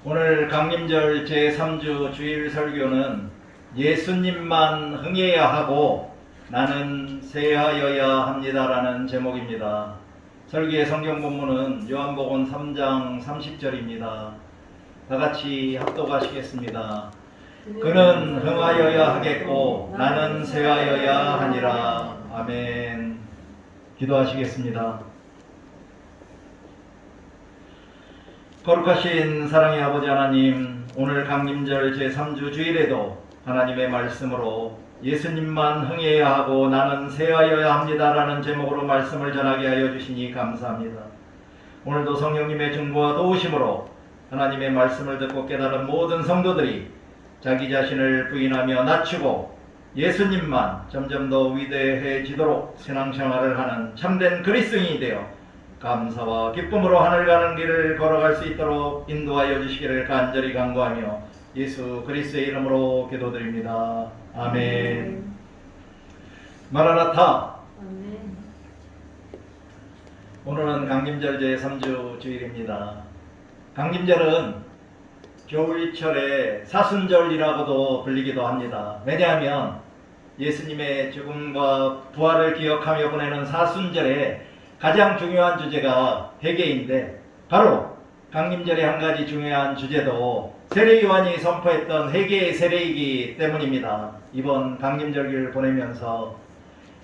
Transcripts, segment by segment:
오늘 강림절 제3주 주일 설교는 예수님만 흥해야 하고 나는 쇠하여야 합니다라는 제목입니다. 설교의 성경 본문은 요한복음 3장 30절입니다. 다같이 합독하시겠습니다. 그는 흥하여야 하겠고 나는 쇠하여야 하니라. 아멘. 기도하시겠습니다. 거룩하신 사랑의 아버지 하나님, 오늘 강림절 제3주 주일에도 하나님의 말씀으로 예수님만 흥해야 하고 나는 쇠하여야 합니다라는 제목으로 말씀을 전하게 하여 주시니 감사합니다. 오늘도 성령님의 중보와 도우심으로 하나님의 말씀을 듣고 깨달은 모든 성도들이 자기 자신을 부인하며 낮추고 예수님만 점점 더 위대해지도록 신앙생활을 하는 참된 그리스도인이 되어 감사와 기쁨으로 하늘 가는 길을 걸어갈 수 있도록 인도하여 주시기를 간절히 간구하며 예수 그리스도의 이름으로 기도드립니다. 아멘. 마라나타. 아멘. 오늘은 강림절 제3주 주일입니다. 강림절은 겨울철에 사순절이라고도 불리기도 합니다. 왜냐하면 예수님의 죽음과 부활을 기억하며 보내는 사순절에 가장 중요한 주제가 회개인데, 바로 강림절의 한 가지 중요한 주제도 세례 요한이 선포했던 회개의 세례이기 때문입니다. 이번 강림절기를 보내면서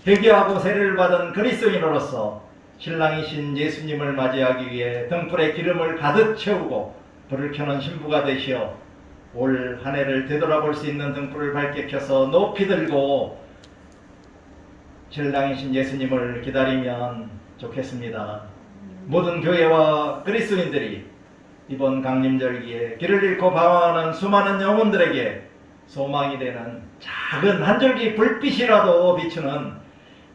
회개하고 세례를 받은 그리스도인으로서 신랑이신 예수님을 맞이하기 위해 등불에 기름을 가득 채우고 불을 켜는 신부가 되시어 올 한 해를 되돌아볼 수 있는 등불을 밝게 켜서 높이 들고 신랑이신 예수님을 기다리면 좋겠습니다. 모든 교회와 그리스도인들이 이번 강림절기에 길을 잃고 방황하는 수많은 영혼들에게 소망이 되는 작은 한 줄기 불빛이라도 비추는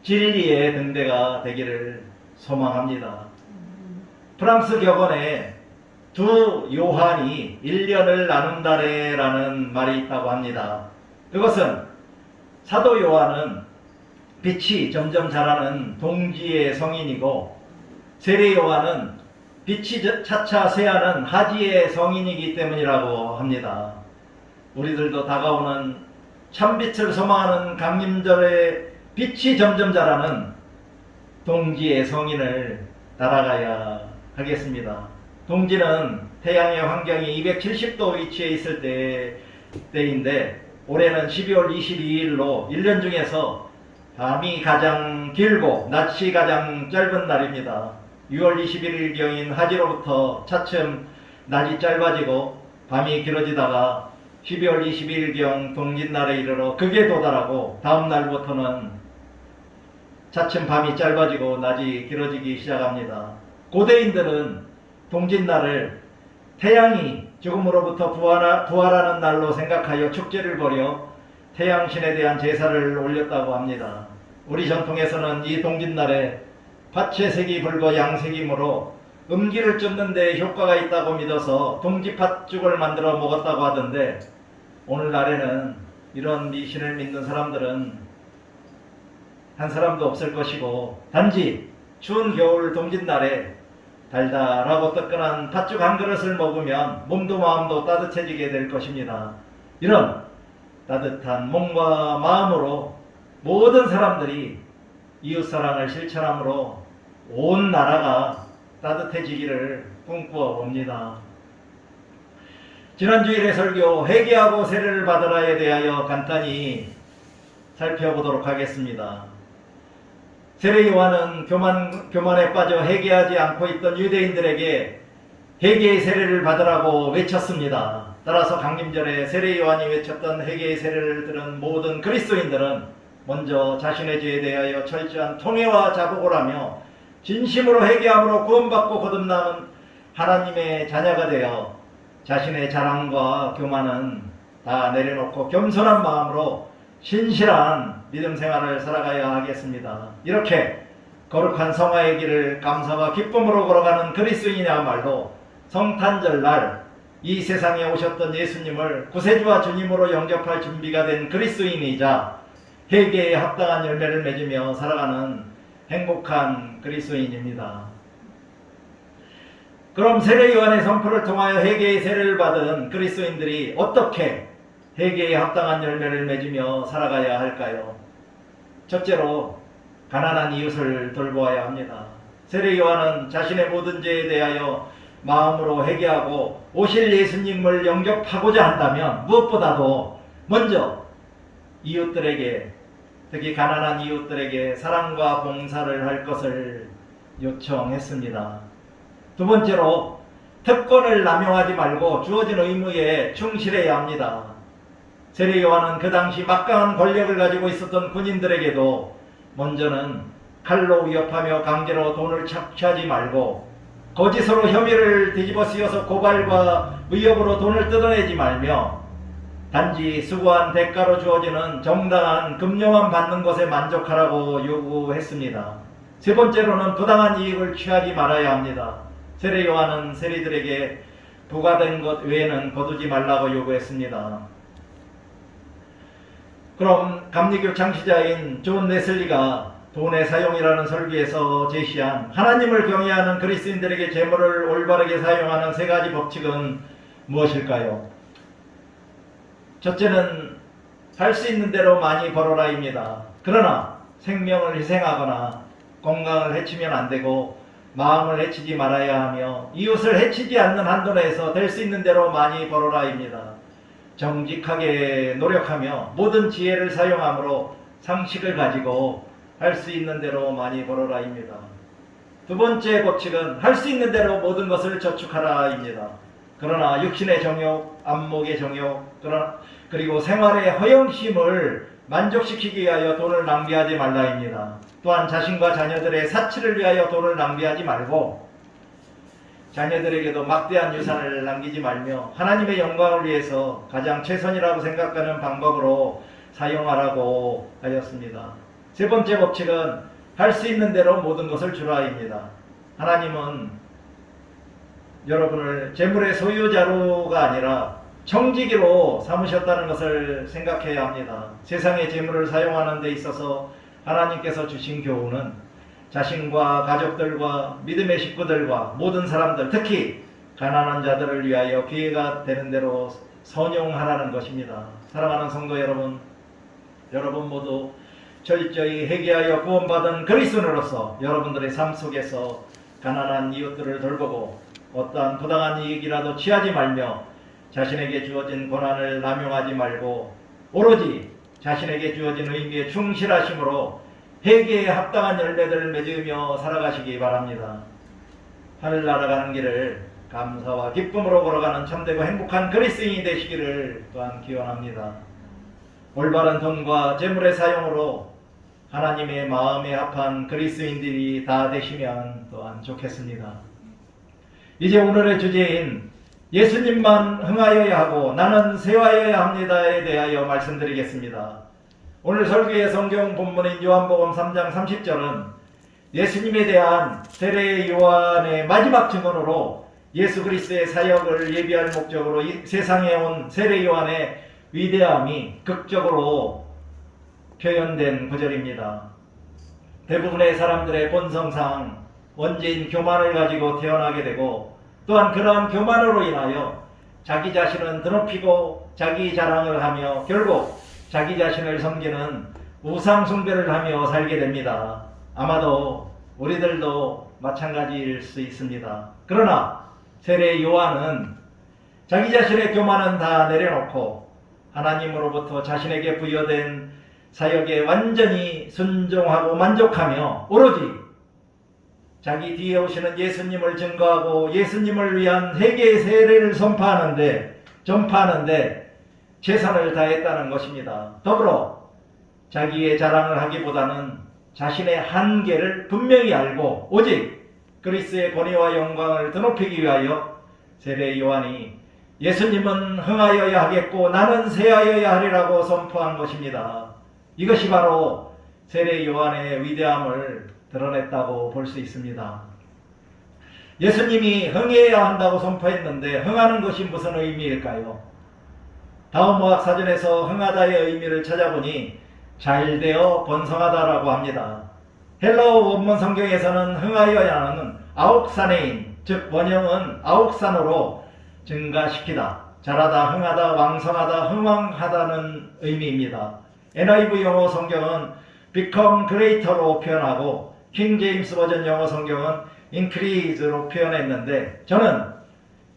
진리의 등대가 되기를 소망합니다. 프랑스 격언에 두 요한이 1년을 나눈다래라는 말이 있다고 합니다. 그것은 사도 요한은 빛이 점점 자라는 동지의 성인이고, 세례 요한은 빛이 차차 쇠하는 하지의 성인이기 때문이라고 합니다. 우리들도 다가오는 참빛을 소망하는 강림절에 빛이 점점 자라는 동지의 성인을 따라가야 하겠습니다. 동지는 태양의 환경이 270도 위치해 있을 때인데, 올해는 12월 22일로 1년 중에서 밤이 가장 길고 낮이 가장 짧은 날입니다. 6월 21일경인 하지로부터 차츰 낮이 짧아지고 밤이 길어지다가 12월 22일경 동짓날에 이르러 극에 도달하고 다음 날부터는 차츰 밤이 짧아지고 낮이 길어지기 시작합니다. 고대인들은 동짓날을 태양이 죽음으로부터 부활하는 날로 생각하여 축제를 벌여 태양신에 대한 제사를 올렸다고 합니다. 우리 전통에서는 이 동짓날에 밭에 색이 붉어 양색이므로 음기를 쫓는 데 효과가 있다고 믿어서 동지팥죽을 만들어 먹었다고 하던데, 오늘날에는 이런 미신을 믿는 사람들은 한 사람도 없을 것이고, 단지 추운 겨울 동짓날에 달달하고 뜨끈한 팥죽 한 그릇을 먹으면 몸도 마음도 따뜻해지게 될 것입니다. 이런 따뜻한 몸과 마음으로 모든 사람들이 이웃사랑을 실천함으로 온 나라가 따뜻해지기를 꿈꾸어 봅니다. 지난 주일의 설교 회개하고 세례를 받으라에 대하여 간단히 살펴보도록 하겠습니다. 세례 요한은 교만에 빠져 회개하지 않고 있던 유대인들에게 회개의 세례를 받으라고 외쳤습니다. 따라서 강림절에 세례 요한이 외쳤던 회개의 세례를 들은 모든 그리스도인들은 먼저 자신의 죄에 대하여 철저한 통회와 자복을 하며 진심으로 회개함으로 구원받고 거듭나는 하나님의 자녀가 되어 자신의 자랑과 교만은 다 내려놓고 겸손한 마음으로 신실한 믿음 생활을 살아가야 하겠습니다. 이렇게 거룩한 성화의 길을 감사와 기쁨으로 걸어가는 그리스도인이야말로 성탄절날 이 세상에 오셨던 예수님을 구세주와 주님으로 영접할 준비가 된 그리스도인이자 회개에 합당한 열매를 맺으며 살아가는 행복한 그리스도인입니다. 그럼 세례 요한의 선포를 통하여 회개의 세례를 받은 그리스도인들이 어떻게 회개에 합당한 열매를 맺으며 살아가야 할까요? 첫째로 가난한 이웃을 돌보아야 합니다. 세례 요한은 자신의 모든 죄에 대하여 마음으로 회개하고 오실 예수님을 영접하고자 한다면 무엇보다도 먼저 이웃들에게, 특히 가난한 이웃들에게 사랑과 봉사를 할 것을 요청했습니다. 두 번째로 특권을 남용하지 말고 주어진 의무에 충실해야 합니다. 세례 요한은 그 당시 막강한 권력을 가지고 있었던 군인들에게도 먼저는 칼로 위협하며 강제로 돈을 착취하지 말고 거짓으로 혐의를 뒤집어 씌워서 고발과 의혹으로 돈을 뜯어내지 말며 단지 수고한 대가로 주어지는 정당한 금료만 받는 것에 만족하라고 요구했습니다. 세 번째로는 부당한 이익을 취하지 말아야 합니다. 세례 요한은 세리들에게 부과된 것 외에는 거두지 말라고 요구했습니다. 그럼 감리교 창시자인 존 웨슬리가 돈의 사용이라는 설교에서 제시한 하나님을 경외하는 그리스도인들에게 재물을 올바르게 사용하는 세 가지 법칙은 무엇일까요? 첫째는 할 수 있는 대로 많이 벌어라입니다. 그러나 생명을 희생하거나 건강을 해치면 안 되고 마음을 해치지 말아야 하며 이웃을 해치지 않는 한도 내에서 될 수 있는 대로 많이 벌어라입니다. 정직하게 노력하며 모든 지혜를 사용함으로 상식을 가지고 할 수 있는 대로 많이 벌어라입니다. 두 번째 법칙은 할 수 있는 대로 모든 것을 저축하라입니다. 그러나 육신의 정욕, 안목의 정욕, 그리고 생활의 허영심을 만족시키기 위하여 돈을 낭비하지 말라입니다. 또한 자신과 자녀들의 사치를 위하여 돈을 낭비하지 말고 자녀들에게도 막대한 유산을 남기지 말며 하나님의 영광을 위해서 가장 최선이라고 생각하는 방법으로 사용하라고 하였습니다. 세 번째 법칙은 할 수 있는 대로 모든 것을 주라입니다. 하나님은 여러분을 재물의 소유자로가 아니라 청지기로 삼으셨다는 것을 생각해야 합니다. 세상의 재물을 사용하는 데 있어서 하나님께서 주신 교훈은 자신과 가족들과 믿음의 식구들과 모든 사람들, 특히 가난한 자들을 위하여 기회가 되는 대로 선용하라는 것입니다. 사랑하는 성도 여러분, 여러분 모두 철저히 회개하여 구원받은 그리스도인으로서 여러분들의 삶 속에서 가난한 이웃들을 돌보고 어떠한 부당한 이익이라도 취하지 말며 자신에게 주어진 권한을 남용하지 말고 오로지 자신에게 주어진 의미에 충실하심으로 회개에 합당한 열매들을 맺으며 살아가시기 바랍니다. 하늘나라 가는 길을 감사와 기쁨으로 걸어가는 참되고 행복한 그리스도인이 되시기를 또한 기원합니다. 올바른 돈과 재물의 사용으로 하나님의 마음에 합한 그리스도인들이 다 되시면 또한 좋겠습니다. 이제 오늘의 주제인 예수님만 흥하여야 하고 나는 세워야 합니다에 대하여 말씀드리겠습니다. 오늘 설교의 성경 본문인 요한복음 3장 30절은 예수님에 대한 세례 요한의 마지막 증언으로 예수 그리스도의 사역을 예비할 목적으로 이 세상에 온 세례 요한의 위대함이 극적으로 표현된 구절입니다. 대부분의 사람들의 본성상 원죄인 교만을 가지고 태어나게 되고 또한 그러한 교만으로 인하여 자기 자신은 드높이고 자기 자랑을 하며 결국 자기 자신을 섬기는 우상 숭배를 하며 살게 됩니다. 아마도 우리들도 마찬가지일 수 있습니다. 그러나 세례 요한은 자기 자신의 교만은 다 내려놓고 하나님으로부터 자신에게 부여된 사역에 완전히 순종하고 만족하며 오로지 자기 뒤에 오시는 예수님을 증거하고 예수님을 위한 회개의 세례를 전파하는데 최선을 다했다는 것입니다. 더불어 자기의 자랑을 하기보다는 자신의 한계를 분명히 알고 오직 그리스도의 권위와 영광을 드높이기 위하여 세례 요한이 예수님은 흥하여야 하겠고 나는 세하여야 하리라고 선포한 것입니다. 이것이 바로 세례 요한의 위대함을 드러냈다고 볼 수 있습니다. 예수님이 흥해야 한다고 선포했는데 흥하는 것이 무슨 의미일까요? 다음어학 사전에서 흥하다의 의미를 찾아보니 잘되어 번성하다라고 합니다. 헬라어 원문 성경에서는 흥하여야 하는 아옥사네인, 즉 원형은 아옥산으로 증가시키다, 자라다, 흥하다, 왕성하다, 흥왕하다는 의미입니다. NIV 영어 성경은 become greater로 표현하고 킹 제임스 버전 영어 성경은 increase로 표현했는데, 저는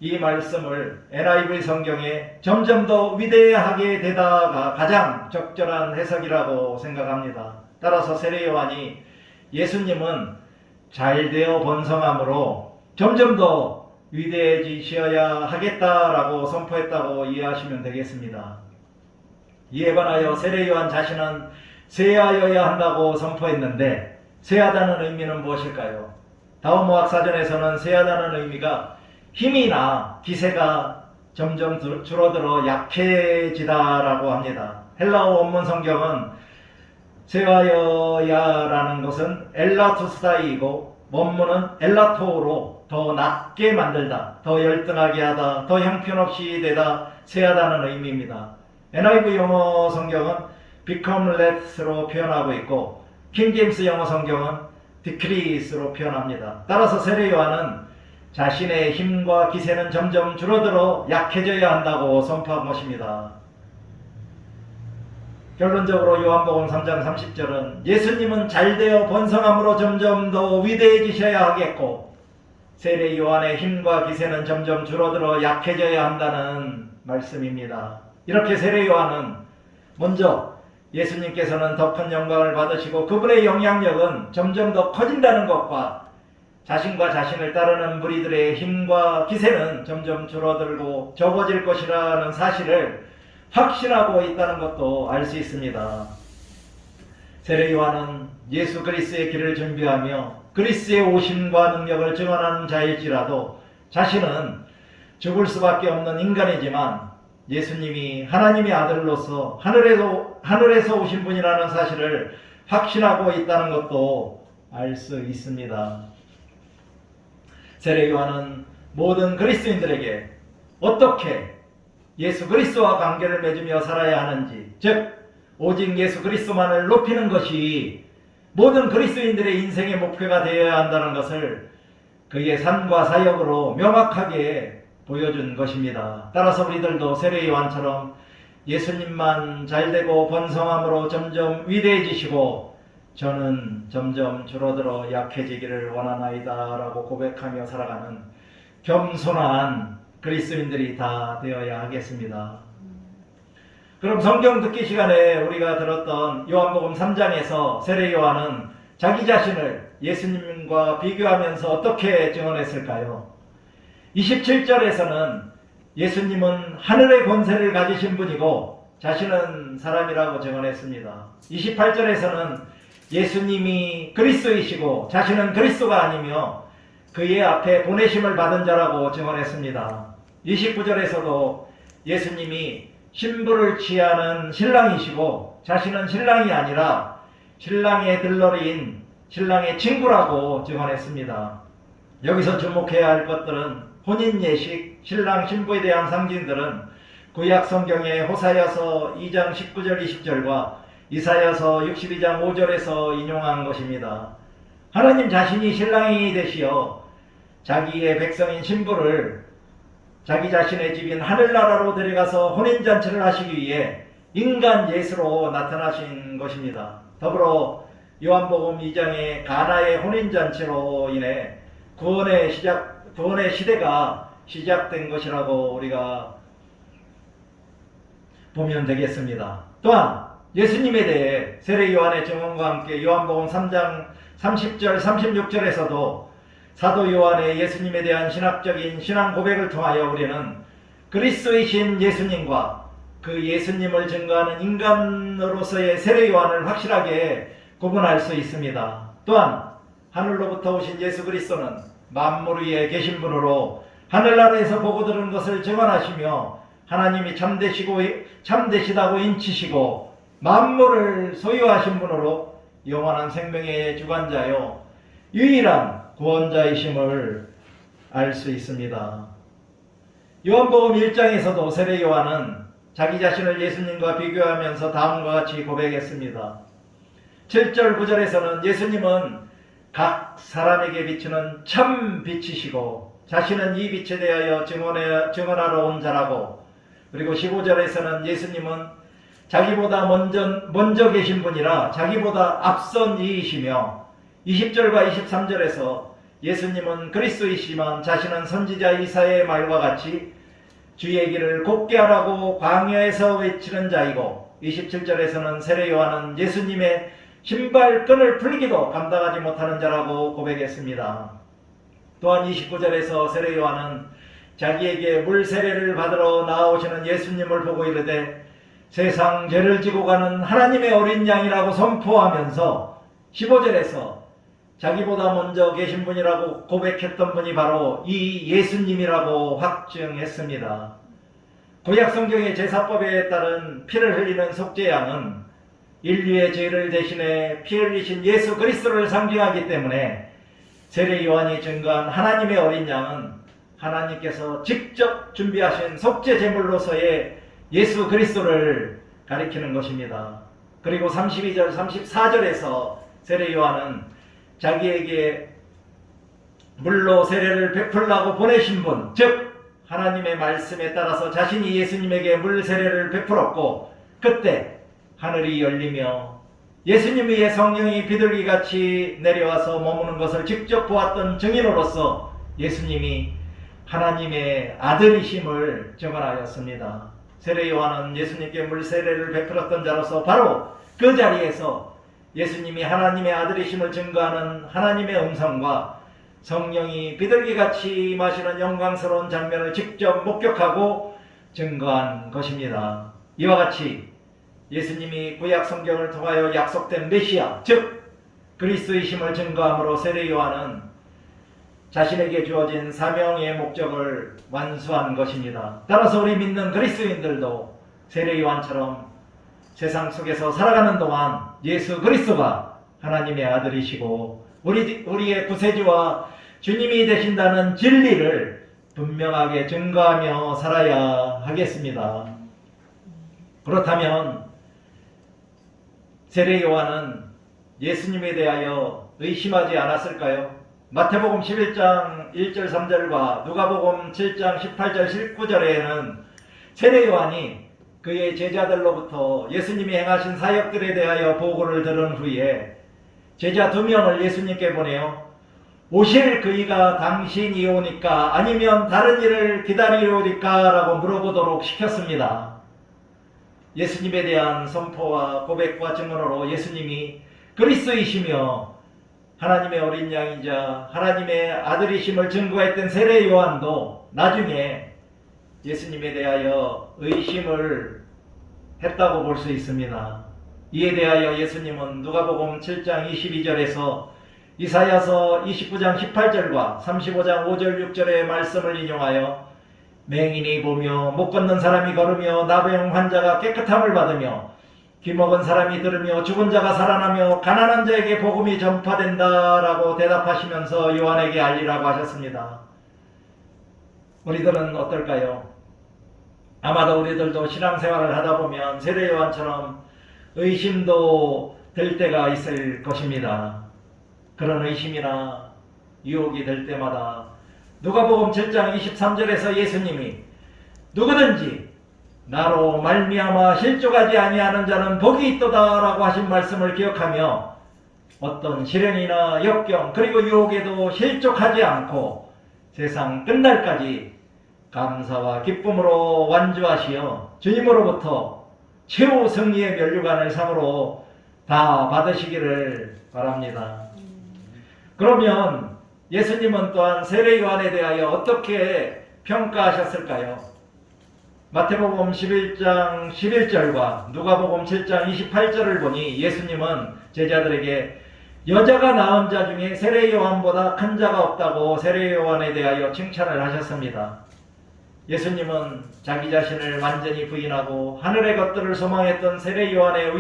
이 말씀을 NIV 성경에 점점 더 위대하게 되다가 가장 적절한 해석이라고 생각합니다. 따라서 세례 요한이 예수님은 잘되어 번성함으로 점점 더 위대해지셔야 하겠다라고 선포했다고 이해하시면 되겠습니다. 이에 관하여 세례 요한 자신은 쇠하여야 한다고 선포했는데, 쇠하다는 의미는 무엇일까요? 다운모학사전에서는 쇠하다는 의미가 힘이나 기세가 점점 줄어들어 약해지다라고 합니다. 헬라어 원문 성경은 쇠하여야라는 것은 엘라투스다이고 원문은 엘라토로 더 낮게 만들다, 더 열등하게 하다, 더 형편없이 되다, 쇠하다는 의미입니다. NIV 영어 성경은 become less로 표현하고 있고 킹 제임스 영어 성경은 decrease로 표현합니다. 따라서 세례 요한은 자신의 힘과 기세는 점점 줄어들어 약해져야 한다고 선포한 것입니다. 결론적으로 요한복음 3장 30절은 예수님은 잘되어 번성함으로 점점 더 위대해지셔야 하겠고 세례 요한의 힘과 기세는 점점 줄어들어 약해져야 한다는 말씀입니다. 이렇게 세례 요한은 먼저 예수님께서는 더 큰 영광을 받으시고 그분의 영향력은 점점 더 커진다는 것과 자신과 자신을 따르는 무리들의 힘과 기세는 점점 줄어들고 적어질 것이라는 사실을 확신하고 있다는 것도 알 수 있습니다. 세례 요한은 예수 그리스도의 길을 준비하며 그리스도의 오심과 능력을 증언하는 자일지라도 자신은 죽을 수밖에 없는 인간이지만 예수님이 하나님의 아들로서 하늘에서 오신 분이라는 사실을 확신하고 있다는 것도 알 수 있습니다. 세례 요한은 모든 그리스도인들에게 어떻게 예수 그리스도와 관계를 맺으며 살아야 하는지, 즉 오직 예수 그리스도만을 높이는 것이 모든 그리스도인들의 인생의 목표가 되어야 한다는 것을 그의 삶과 사역으로 명확하게 보여준 것입니다. 따라서 우리들도 세례 요한처럼 예수님만 잘되고 번성함으로 점점 위대해지시고 저는 점점 줄어들어 약해지기를 원하나이다 라고 고백하며 살아가는 겸손한 그리스도인들이 다 되어야 하겠습니다. 그럼 성경 듣기 시간에 우리가 들었던 요한복음 3장에서 세례 요한은 자기 자신을 예수님과 비교하면서 어떻게 증언했을까요? 27절에서는 예수님은 하늘의 권세를 가지신 분이고 자신은 사람이라고 증언했습니다. 28절에서는 예수님이 그리스도이시고 자신은 그리스도가 아니며 그의 앞에 보내심을 받은 자라고 증언했습니다. 29절에서도 예수님이 신부를 취하는 신랑이시고 자신은 신랑이 아니라 신랑의 들러리인 신랑의 친구라고 증언했습니다. 여기서 주목해야 할 것들은 혼인 예식, 신랑 신부에 대한 상징들은 구약 성경의 호사야서 2장 19절 20절과 이사야서 62장 5절에서 인용한 것입니다. 하나님 자신이 신랑이 되시어 자기의 백성인 신부를 자기 자신의 집인 하늘나라로 데려가서 혼인잔치를 하시기 위해 인간 예수로 나타나신 것입니다. 더불어 요한복음 2장의 가나의 혼인잔치로 인해 구원의 시대가 시작된 것이라고 우리가 보면 되겠습니다. 또한 예수님에 대해 세례 요한의 증언과 함께 요한복음 3장 30절 36절에서도 사도 요한의 예수님에 대한 신학적인 신앙 고백을 통하여 우리는 그리스도이신 예수님과 그 예수님을 증거하는 인간으로서의 세례 요한을 확실하게 구분할 수 있습니다. 또한 하늘로부터 오신 예수 그리스도는 만물 위에 계신 분으로 하늘나라에서 보고 들은 것을 증언하시며 하나님이 참되시다고 인치시고 만물을 소유하신 분으로 영원한 생명의 주관자요 유일한 구원자이심을 알 수 있습니다. 요한복음 1장에서도 세례 요한은 자기 자신을 예수님과 비교하면서 다음과 같이 고백했습니다. 7절 9절에서는 예수님은 각 사람에게 비추는 참 빛이시고 자신은 이 빛에 대하여 증언하러 온 자라고, 그리고 15절에서는 예수님은 자기보다 먼저 계신 분이라 자기보다 앞선 이이시며, 20절과 23절에서 예수님은 그리스도이시만 자신은 선지자 이사야의 말과 같이 주의 길을 곱게 하라고 광야에서 외치는 자이고, 27절에서는 세례 요한은 예수님의 신발끈을 풀기도 감당하지 못하는 자라고 고백했습니다. 또한 29절에서 세례 요한은 자기에게 물 세례를 받으러 나오시는 예수님을 보고 이르되 세상 죄를 지고 가는 하나님의 어린 양이라고 선포하면서 15절에서 자기보다 먼저 계신 분이라고 고백했던 분이 바로 이 예수님이라고 확증했습니다. 구약 성경의 제사법에 따른 피를 흘리는 속죄양은 인류의 죄를 대신해 피 흘리신 예수 그리스도를 상징하기 때문에 세례 요한이 증거한 하나님의 어린 양은 하나님께서 직접 준비하신 속죄 제물로서의 예수 그리스도를 가리키는 것입니다. 그리고 32절 34절에서 세례 요한은 자기에게 물로 세례를 베풀라고 보내신 분, 즉 하나님의 말씀에 따라서 자신이 예수님에게 물 세례를 베풀었고, 그때 하늘이 열리며 예수님 위에 성령이 비둘기같이 내려와서 머무는 것을 직접 보았던 증인으로서 예수님이 하나님의 아들이심을 증언하였습니다. 세례 요한은 예수님께 물 세례를 베풀었던 자로서 바로 그 자리에서 예수님이 하나님의 아들이심을 증거하는 하나님의 음성과 성령이 비둘기같이 임하시는 영광스러운 장면을 직접 목격하고 증거한 것입니다. 이와 같이 예수님이 구약 성경을 통하여 약속된 메시아, 즉 그리스도이심을 증거함으로 세례 요한은 자신에게 주어진 사명의 목적을 완수한 것입니다. 따라서 우리 믿는 그리스도인들도 세례 요한처럼 세상 속에서 살아가는 동안 예수 그리스도가 하나님의 아들이시고 우리의 구세주와 주님이 되신다는 진리를 분명하게 증거하며 살아야 하겠습니다. 그렇다면 세례 요한은 예수님에 대하여 의심하지 않았을까요? 마태복음 11장 1절 3절과 누가복음 7장 18절 19절에는 세례 요한이 그의 제자들로부터 예수님이 행하신 사역들에 대하여 보고를 들은 후에 제자 2명을 예수님께 보내어 오실 그이가 당신이 오니까 아니면 다른 일을 기다리오니까 라고 물어보도록 시켰습니다. 예수님에 대한 선포와 고백과 증언으로 예수님이 그리스도이시며 하나님의 어린 양이자 하나님의 아들이심을 증거했던 세례 요한도 나중에 예수님에 대하여 의심을 했다고 볼 수 있습니다. 이에 대하여 예수님은 누가복음 7장 22절에서 이사야서 29장 18절과 35장 5절 6절의 말씀을 인용하여 맹인이 보며 못 걷는 사람이 걸으며 나병 환자가 깨끗함을 받으며 귀먹은 사람이 들으며 죽은 자가 살아나며 가난한 자에게 복음이 전파된다라고 대답하시면서 요한에게 알리라고 하셨습니다. 우리들은 어떨까요? 아마도 우리들도 신앙생활을 하다보면 세례 요한처럼 의심도 될 때가 있을 것입니다. 그런 의심이나 유혹이 될 때마다 누가복음 7장 23절에서 예수님이 누구든지 나로 말미암아 실족하지 아니하는 자는 복이 있도다 라고 하신 말씀을 기억하며 어떤 시련이나 역경 그리고 유혹에도 실족하지 않고 세상 끝날까지 감사와 기쁨으로 완주하시어 주님으로부터 최후 승리의 면류관을 상으로 다 받으시기를 바랍니다. 그러면 예수님은 또한 세례 요한에 대하여 어떻게 평가하셨을까요? 마태복음 11장 11절과 누가복음 7장 28절을 보니 예수님은 제자들에게 여자가 낳은 자 중에 세례 요한보다 큰 자가 없다고 세례 요한에 대하여 칭찬을 하셨습니다. 예수님은 자기 자신을 완전히 부인하고 하늘의 것들을 소망했던 세례 요한의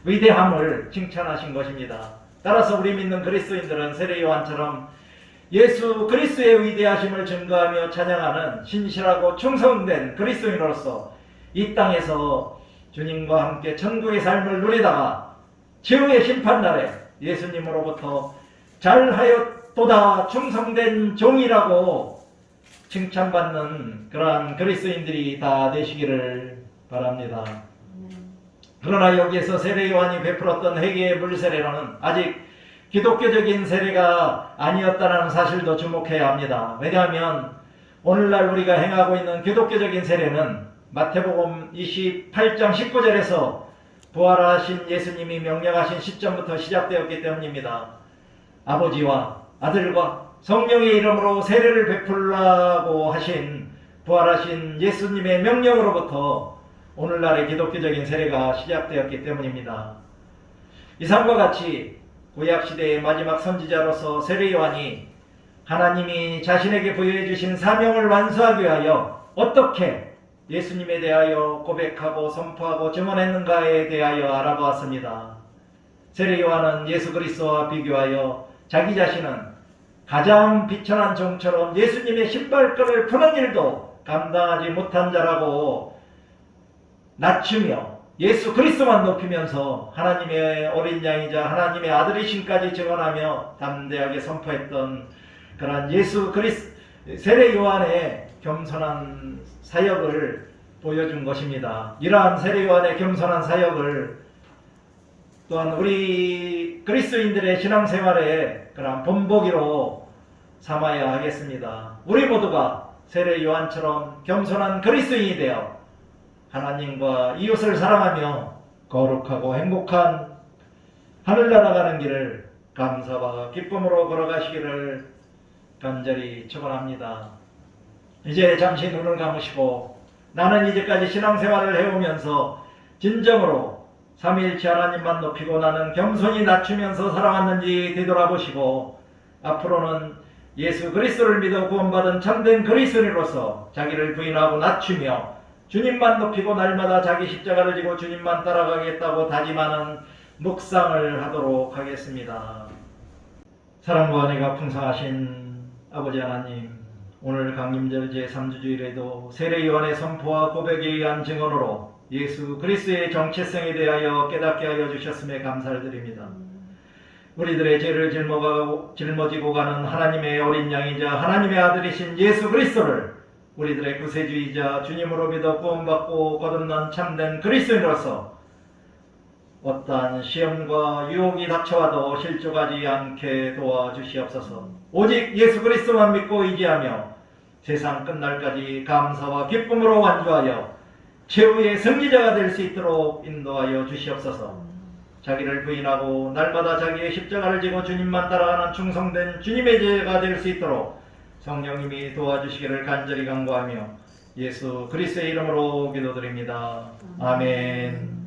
위대함을 칭찬하신 것입니다. 따라서 우리 믿는 그리스도인들은 세례 요한처럼 예수 그리스도의 위대하심을 증거하며 찬양하는 신실하고 충성된 그리스도인으로서 이 땅에서 주님과 함께 천국의 삶을 누리다가 최후의 심판날에 예수님으로부터 잘하였도다 충성된 종이라고 칭찬받는 그러한 그리스도인들이 다 되시기를 바랍니다. 그러나 여기에서 세례 요한이 베풀었던 회개의 물세례로는 아직 기독교적인 세례가 아니었다는 사실도 주목해야 합니다. 왜냐하면 오늘날 우리가 행하고 있는 기독교적인 세례는 마태복음 28장 19절에서 부활하신 예수님이 명령하신 시점부터 시작되었기 때문입니다. 아버지와 아들과 성령의 이름으로 세례를 베풀라고 하신 부활하신 예수님의 명령으로부터 오늘날의 기독교적인 세례가 시작되었기 때문입니다. 이상과 같이 구약시대의 마지막 선지자로서 세례 요한이 하나님이 자신에게 부여해 주신 사명을 완수하기 위하여 어떻게 예수님에 대하여 고백하고 선포하고 증언했는가에 대하여 알아보았습니다. 세례 요한은 예수 그리스도와 비교하여 자기 자신은 가장 비천한 종처럼 예수님의 신발끈을 푸는 일도 감당하지 못한 자라고 낮추며 예수 그리스도만 높이면서 하나님의 어린 양이자 하나님의 아들이심까지 증언하며 담대하게 선포했던 그러한 세례 요한의 겸손한 사역을 보여준 것입니다. 이러한 세례 요한의 겸손한 사역을 또한 우리 그리스도인들의 신앙생활에 그러한 본보기로 삼아야 하겠습니다. 우리 모두가 세례 요한처럼 겸손한 그리스도인이 되어 하나님과 이웃을 사랑하며 거룩하고 행복한 하늘나라 가는 길을 감사와 기쁨으로 걸어가시기를 간절히 축원합니다. 이제 잠시 눈을 감으시고 나는 이제까지 신앙생활을 해오면서 진정으로 삼위일체 하나님만 높이고 나는 겸손히 낮추면서 살아왔는지 되돌아보시고 앞으로는 예수 그리스도를 믿어 구원받은 참된 그리스도인으로서 자기를 부인하고 낮추며 주님만 높이고 날마다 자기 십자가를 지고 주님만 따라가겠다고 다짐하는 묵상을 하도록 하겠습니다. 사랑과 은혜가 풍성하신 아버지 하나님, 오늘 강림절 제3주 주일에도 세례 요한의 선포와 고백에 의한 증언으로 예수 그리스도의 정체성에 대하여 깨닫게 하여 주셨음에 감사를 드립니다. 우리들의 죄를 짊어지고 가는 하나님의 어린 양이자 하나님의 아들이신 예수 그리스도를 우리들의 구세주이자 주님으로 믿어 구원받고 거듭난 참된 그리스도인으로서 어떠한 시험과 유혹이 닥쳐와도 실족하지 않게 도와주시옵소서. 오직 예수 그리스도만 믿고 의지하며 세상 끝날까지 감사와 기쁨으로 완주하여 최후의 승리자가 될 수 있도록 인도하여 주시옵소서. 자기를 부인하고 날마다 자기의 십자가를 지고 주님만 따라가는 충성된 주님의 제자가 될 수 있도록 성령님이 도와주시기를 간절히 간구하며 예수 그리스도의 이름으로 기도드립니다. 아멘.